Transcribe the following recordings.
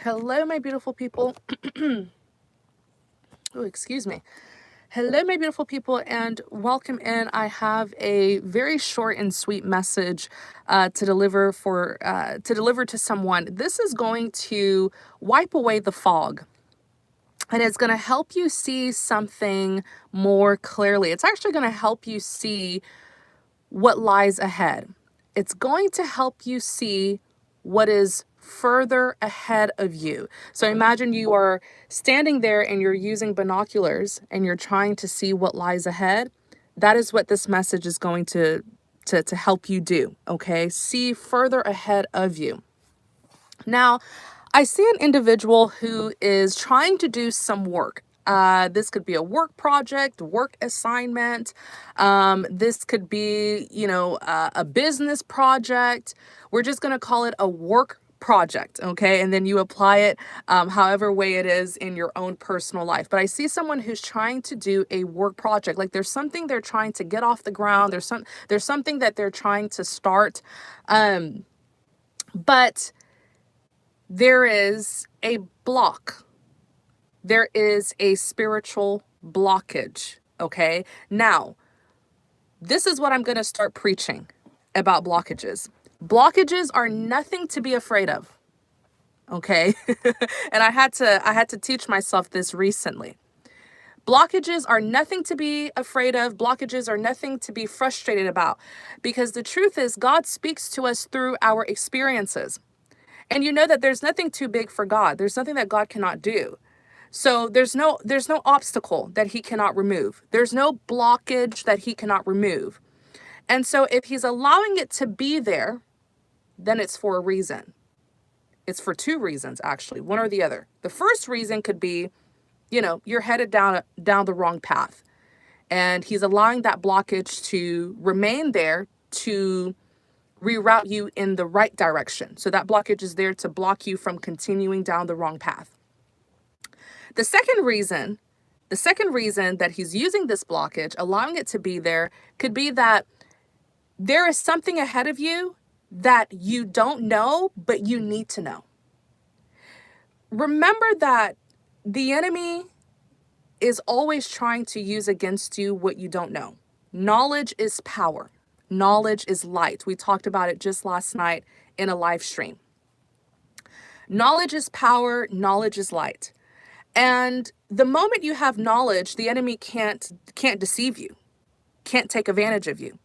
Hello, my beautiful people. Oh, excuse me. Hello, my beautiful people, and welcome in. I have a very short and sweet message to deliver to someone. This is going to wipe away the fog, and it's going to help you see something more clearly. It's actually going to help you see what lies ahead. It's going to help you see what is further ahead of you. So imagine you are standing there and you're using binoculars and you're trying to see what lies ahead. That is what this message is going to help you do, okay? See further ahead of you. Now, I see an individual who is trying to do some work. This could be a work project, work assignment. This could be, a business project. We're just going to call it a work project, okay? And then you apply it however way it is in your own personal life. But I see someone who's trying to do a work project. Like there's something they're trying to get off the ground. There's something that they're trying to start. But there is a block. There is a spiritual blockage, okay? Now, this is what I'm going to start preaching about blockages. Blockages are nothing to be afraid of, okay? And I had to teach myself this recently. Blockages are nothing to be afraid of. Blockages are nothing to be frustrated about, because the truth is God speaks to us through our experiences. And you know that there's nothing too big for God. There's nothing that God cannot do. So there's no obstacle that he cannot remove. There's no blockage that he cannot remove. And so if he's allowing it to be there, then it's for a reason. It's for two reasons, actually, one or the other. The first reason could be, you're headed down the wrong path. And he's allowing that blockage to remain there to reroute you in the right direction. So that blockage is there to block you from continuing down the wrong path. The second reason that he's using this blockage, allowing it to be there, could be that there is something ahead of you that you don't know, but you need to know. Remember that the enemy is always trying to use against you what you don't know. Knowledge is power. Knowledge is light. We talked about it just last night in a live stream. Knowledge is power. Knowledge is light. And the moment you have knowledge, the enemy can't deceive you, can't take advantage of you.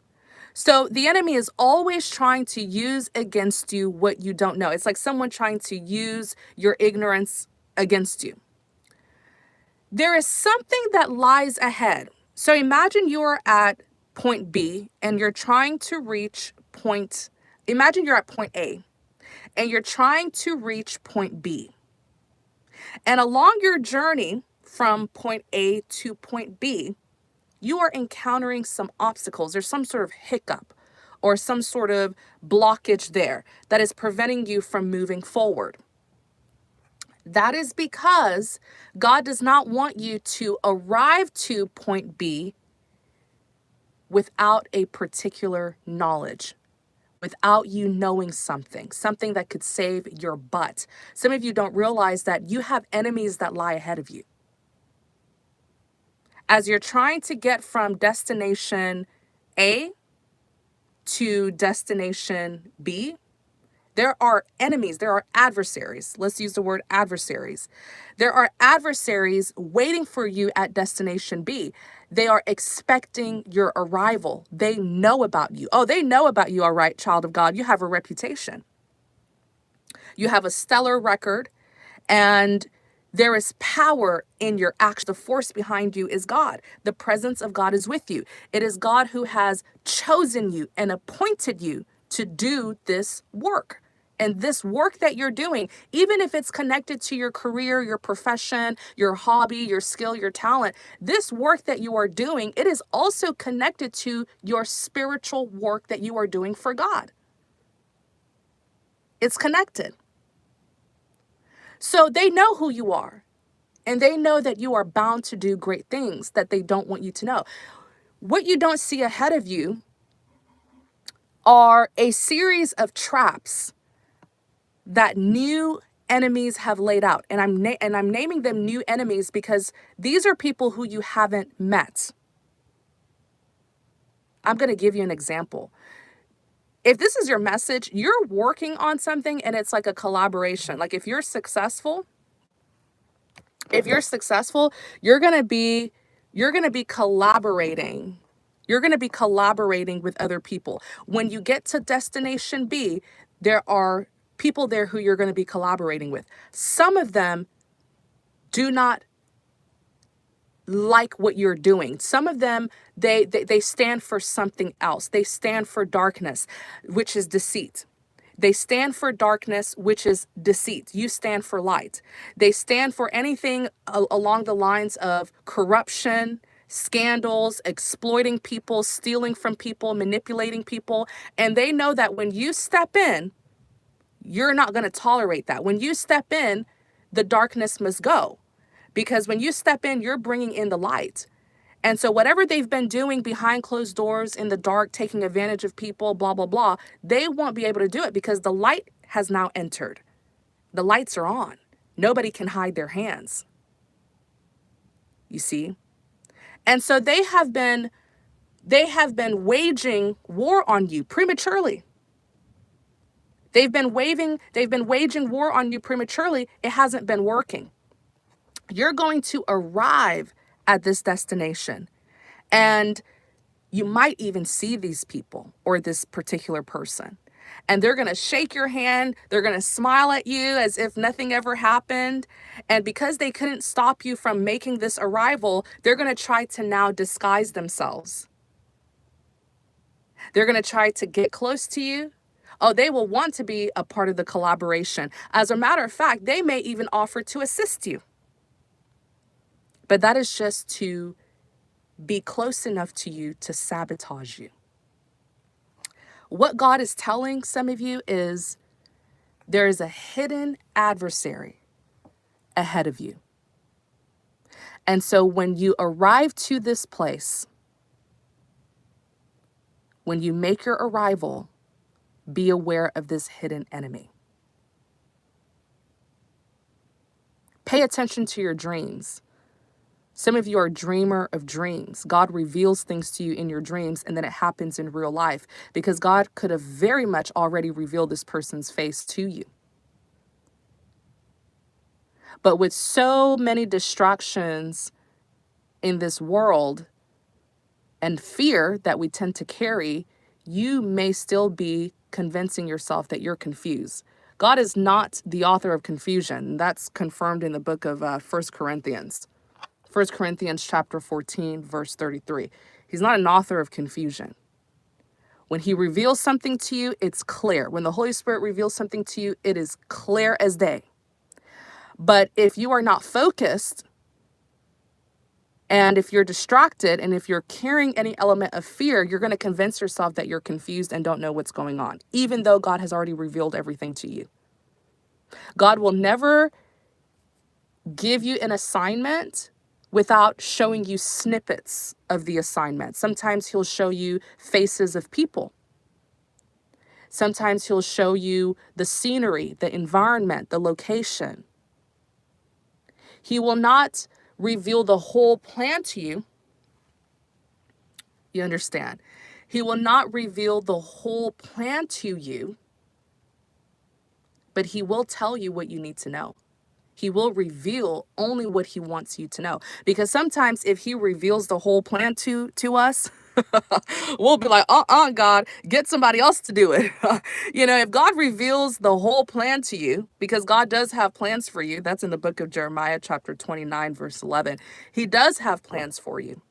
So the enemy is always trying to use against you what you don't know. It's like someone trying to use your ignorance against you. There is something that lies ahead. So imagine you're at point B and you're trying to reach imagine you're at point A and you're trying to reach point B. And along your journey from point A to point B, you are encountering some obstacles. There's some sort of hiccup or some sort of blockage there that is preventing you from moving forward. That is because God does not want you to arrive to point B without a particular knowledge, without you knowing something that could save your butt. Some of you don't realize that you have enemies that lie ahead of you. As you're trying to get from destination A to destination B, there are enemies, there are adversaries. Let's use the word adversaries. There are adversaries waiting for you at destination B. They are expecting your arrival. They know about you. Oh, they know about you, all right, child of God. You have a reputation. You have a stellar record, and there is power in your action. The force behind you is God. The presence of God is with you. It is God who has chosen you and appointed you to do this work. And this work that you're doing, even if it's connected to your career, your profession, your hobby, your skill, your talent, this work that you are doing, it is also connected to your spiritual work that you are doing for God. It's connected. So they know who you are, and they know that you are bound to do great things that they don't want you to know. What you don't see ahead of you are a series of traps that new enemies have laid out. And I'm naming them new enemies because these are people who you haven't met. I'm going to give you an example. If this is your message, you're working on something and it's like a collaboration. Like if you're successful, you're going to be collaborating. You're going to be collaborating with other people. When you get to destination B, there are people there who you're going to be collaborating with. Some of them do not like what you're doing. Some of them, they stand for something else. They stand for darkness, which is deceit. They stand for darkness, which is deceit. You stand for light. They stand for anything along the lines of corruption, scandals, exploiting people, stealing from people, manipulating people. And they know that when you step in, you're not going to tolerate that. When you step in, the darkness must go. Because when you step in, you're bringing in the light. And so whatever they've been doing behind closed doors in the dark, taking advantage of people, blah, blah, blah, they won't be able to do it because the light has now entered. The lights are on. Nobody can hide their hands. You see? And so they have been waging war on you prematurely. They've been waging war on you prematurely. It hasn't been working. You're going to arrive at this destination, and you might even see these people or this particular person, and they're going to shake your hand. They're going to smile at you as if nothing ever happened. And because they couldn't stop you from making this arrival, they're going to try to now disguise themselves. They're going to try to get close to you. Oh, they will want to be a part of the collaboration. As a matter of fact, they may even offer to assist you. But that is just to be close enough to you to sabotage you. What God is telling some of you is there is a hidden adversary ahead of you. And so when you arrive to this place, when you make your arrival, be aware of this hidden enemy. Pay attention to your dreams. Some of you are a dreamer of dreams. God reveals things to you in your dreams, and then it happens in real life because God could have very much already revealed this person's face to you. But with so many distractions in this world and fear that we tend to carry, you may still be convincing yourself that you're confused. God is not the author of confusion. That's confirmed in the book of 1 Corinthians. 1 Corinthians chapter 14, verse 33. He's not an author of confusion. When he reveals something to you, it's clear. When the Holy Spirit reveals something to you, it is clear as day. But if you are not focused, and if you're distracted, and if you're carrying any element of fear, you're going to convince yourself that you're confused and don't know what's going on, even though God has already revealed everything to you. God will never give you an assignment without showing you snippets of the assignment. Sometimes he'll show you faces of people. Sometimes he'll show you the scenery, the environment, the location. He will not reveal the whole plan to you. You understand? He will not reveal the whole plan to you, but he will tell you what you need to know. He will reveal only what he wants you to know. Because sometimes if he reveals the whole plan to us, we'll be like, God, get somebody else to do it. If God reveals the whole plan to you, because God does have plans for you. That's in the book of Jeremiah, chapter 29, verse 11. He does have plans for you.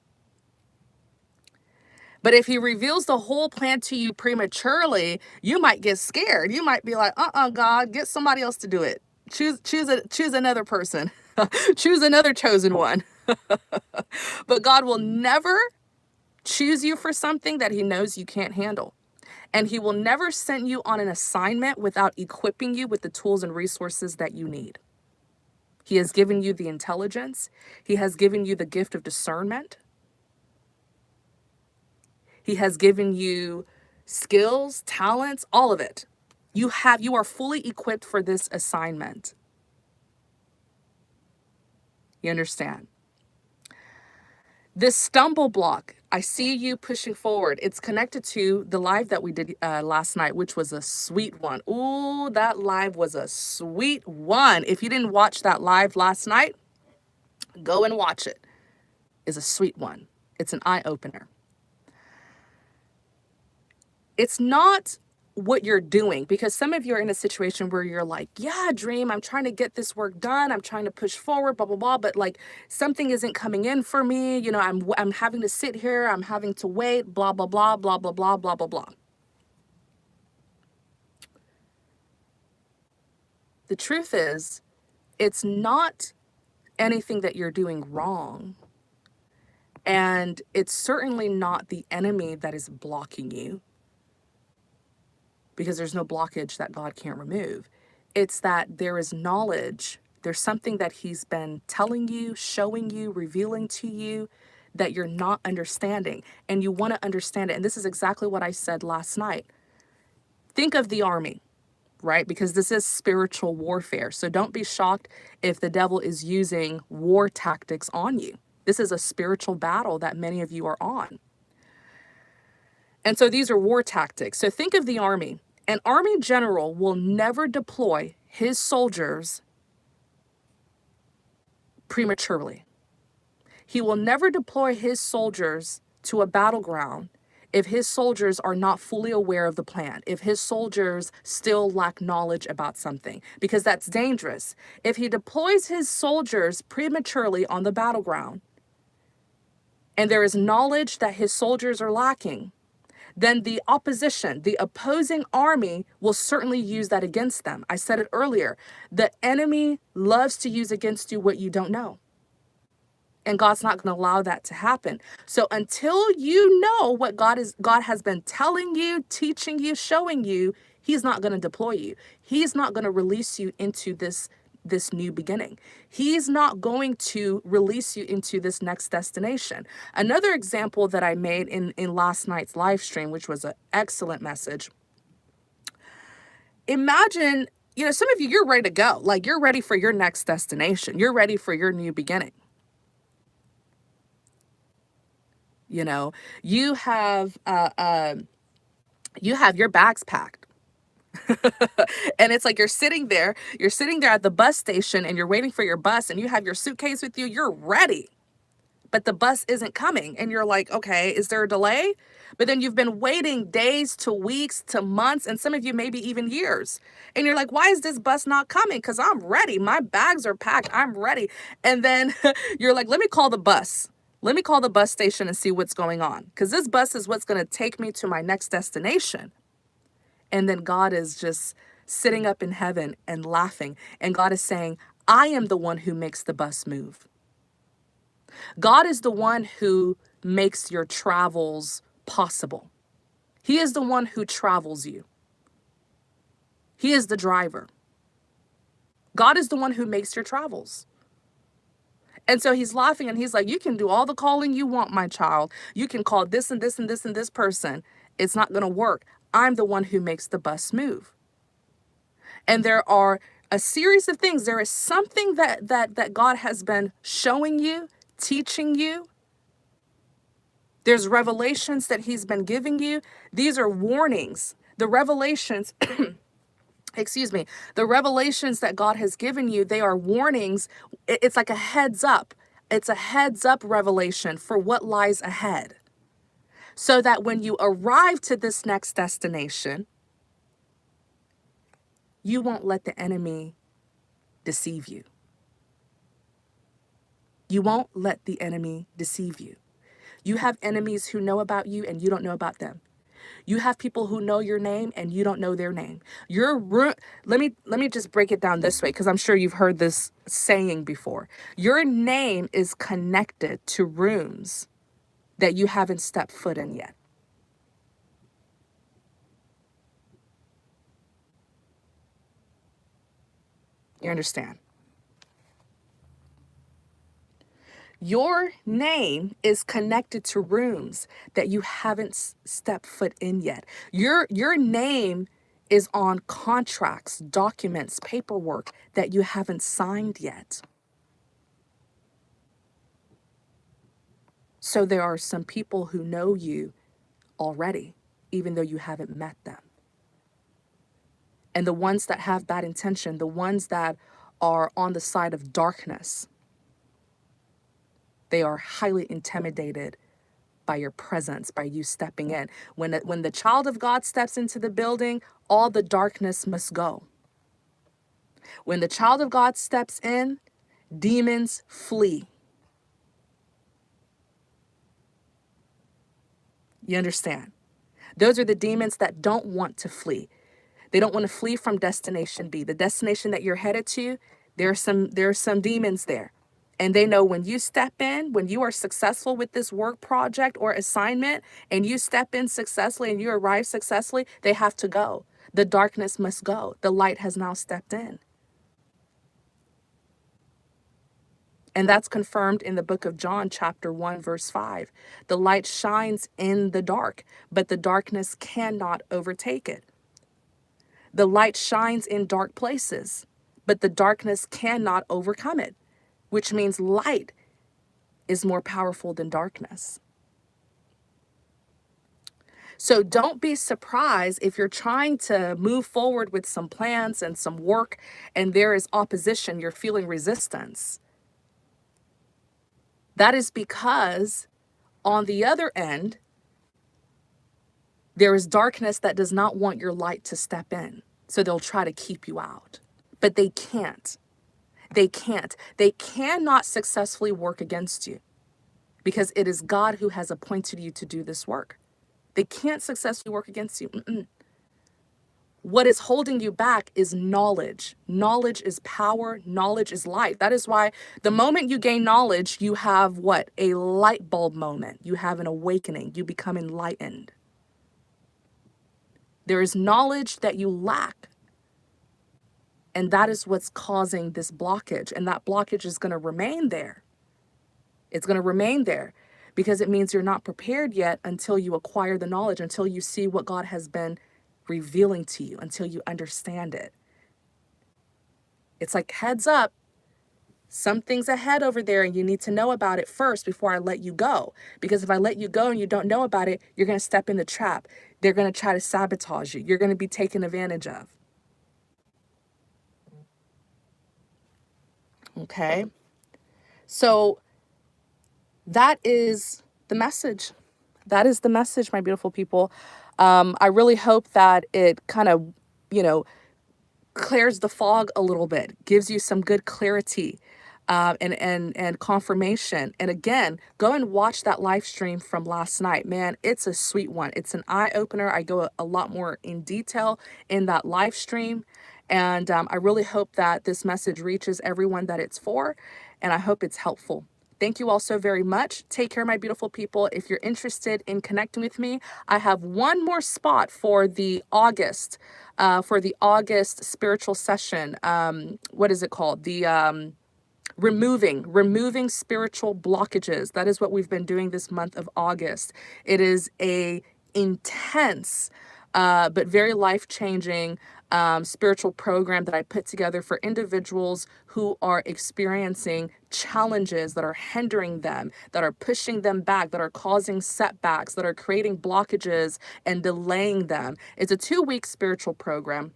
But if he reveals the whole plan to you prematurely, you might get scared. You might be like, God, get somebody else to do it. Choose another person. Choose another chosen one. But God will never choose you for something that he knows you can't handle. And he will never send you on an assignment without equipping you with the tools and resources that you need. He has given you the intelligence. He has given you the gift of discernment. He has given you skills, talents, all of it. You are fully equipped for this assignment. You understand? This stumble block, I see you pushing forward. It's connected to the live that we did last night, which was a sweet one. Ooh, that live was a sweet one. If you didn't watch that live last night, go and watch it. It's a sweet one. It's an eye-opener. It's not what you're doing, because some of you are in a situation where you're like, yeah, Dream, I'm trying to get this work done. I'm trying to push forward, blah, blah, blah. But like something isn't coming in for me. You know, I'm having to sit here. I'm having to wait, blah, blah, blah, blah, blah, blah, blah, blah, blah. The truth is, it's not anything that you're doing wrong. And it's certainly not the enemy that is blocking you, because there's no blockage that God can't remove. It's that there is knowledge. There's something that he's been telling you, showing you, revealing to you that you're not understanding, and you want to understand it. And this is exactly what I said last night. Think of the army, right? Because this is spiritual warfare. So don't be shocked if the devil is using war tactics on you. This is a spiritual battle that many of you are on. And so these are war tactics. So think of the army. An army general will never deploy his soldiers prematurely. He will never deploy his soldiers to a battleground if his soldiers are not fully aware of the plan, if his soldiers still lack knowledge about something, because that's dangerous. If he deploys his soldiers prematurely on the battleground and there is knowledge that his soldiers are lacking, then the opposition, the opposing army will certainly use that against them. I said it earlier. The enemy loves to use against you what you don't know. And God's not going to allow that to happen. So until you know what God has been telling you, teaching you, showing you, he's not going to deploy you. He's not going to release you into this new beginning. He's not going to release you into this next destination. Another example that I made in last night's live stream, which was an excellent message. Imagine, some of you, you're ready to go. Like, you're ready for your next destination. You're ready for your new beginning. You have your bags packed. And it's like you're sitting there at the bus station and you're waiting for your bus and you have your suitcase with you. You're ready, but the bus isn't coming. And you're like, okay, is there a delay? But then you've been waiting days to weeks to months, and some of you maybe even years. And you're like, why is this bus not coming? Because I'm ready. My bags are packed. I'm ready. And then you're like, let me call the bus. Let me call the bus station and see what's going on, because this bus is what's going to take me to my next destination. And then God is just sitting up in heaven and laughing. And God is saying, I am the one who makes the bus move. God is the one who makes your travels possible. He is the one who travels you. He is the driver. God is the one who makes your travels. And so he's laughing and he's like, you can do all the calling you want, my child. You can call this and this and this and this person. It's not going to work. I'm the one who makes the bus move. And there are a series of things. There is something that God has been showing you, teaching you. There's revelations that he's been giving you. These are warnings. The revelations, the revelations that God has given you, they are warnings. It's like a heads up. It's a heads up revelation for what lies ahead. So that when you arrive to this next destination, you won't let the enemy deceive you. You won't let the enemy deceive you. You have enemies who know about you and you don't know about them. You have people who know your name and you don't know their name. Let me just break it down this way, because I'm sure you've heard this saying before. Your name is connected to rooms that you haven't stepped foot in yet. You understand? Your name is connected to rooms that you haven't stepped foot in yet. Your name is on contracts, documents, paperwork that you haven't signed yet. So there are some people who know you already, even though you haven't met them. And the ones that have bad intention, the ones that are on the side of darkness, they are highly intimidated by your presence, by you stepping in. When the child of God steps into the building, all the darkness must go. When the child of God steps in, demons flee. You understand? Those are the demons that don't want to flee. They don't want to flee from destination B. The destination that you're headed to, there are some demons there. And they know when you step in, when you are successful with this work project or assignment, and you step in successfully and you arrive successfully, they have to go. The darkness must go. The light has now stepped in. And that's confirmed in the book of John, chapter 1, verse 5. The light shines in the dark, but the darkness cannot overtake it. The light shines in dark places, but the darkness cannot overcome it, which means light is more powerful than darkness. So don't be surprised if you're trying to move forward with some plans and some work and there is opposition, you're feeling resistance. That is because on the other end, there is darkness that does not want your light to step in. So they'll try to keep you out, but they can't. They can't. They cannot successfully work against you because it is God who has appointed you to do this work. They can't successfully work against you. What is holding you back is knowledge. Knowledge is power. Knowledge is light. That is why the moment you gain knowledge, you have what? A light bulb moment. You have an awakening. You become enlightened. There is knowledge that you lack. And that is what's causing this blockage. And that blockage is going to remain there. It's going to remain there because it means you're not prepared yet until you acquire the knowledge, until you see what God has been revealing to you, until you understand it. It's like, heads up, something's ahead over there and you need to know about it first before I let you go. Because if I let you go and you don't know about it, you're going to step in the trap. They're going to try to sabotage you. You're going to be taken advantage of. Okay? So that is the message. That is the message, my beautiful people. I really hope that it kind of, clears the fog a little bit, gives you some good clarity and confirmation. And again, go and watch that live stream from last night. Man, it's a sweet one. It's an eye opener. I go a lot more in detail in that live stream. And I really hope that this message reaches everyone that it's for. And I hope it's helpful. Thank you all so very much. Take care, my beautiful people. If you're interested in connecting with me, I have one more spot for the August spiritual session. What is it called? The removing spiritual blockages. That is what we've been doing this month of August. It is a intense but very life-changing spiritual program that I put together for individuals who are experiencing challenges that are hindering them, that are pushing them back, that are causing setbacks, that are creating blockages and delaying them. It's a 2-week spiritual program.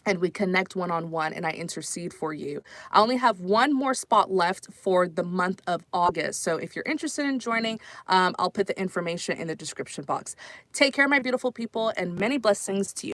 And we connect one-on-one and I intercede for you. I only have one more spot left for the month of August. So if you're interested in joining, I'll put the information in the description box. Take care, my beautiful people, and many blessings to you.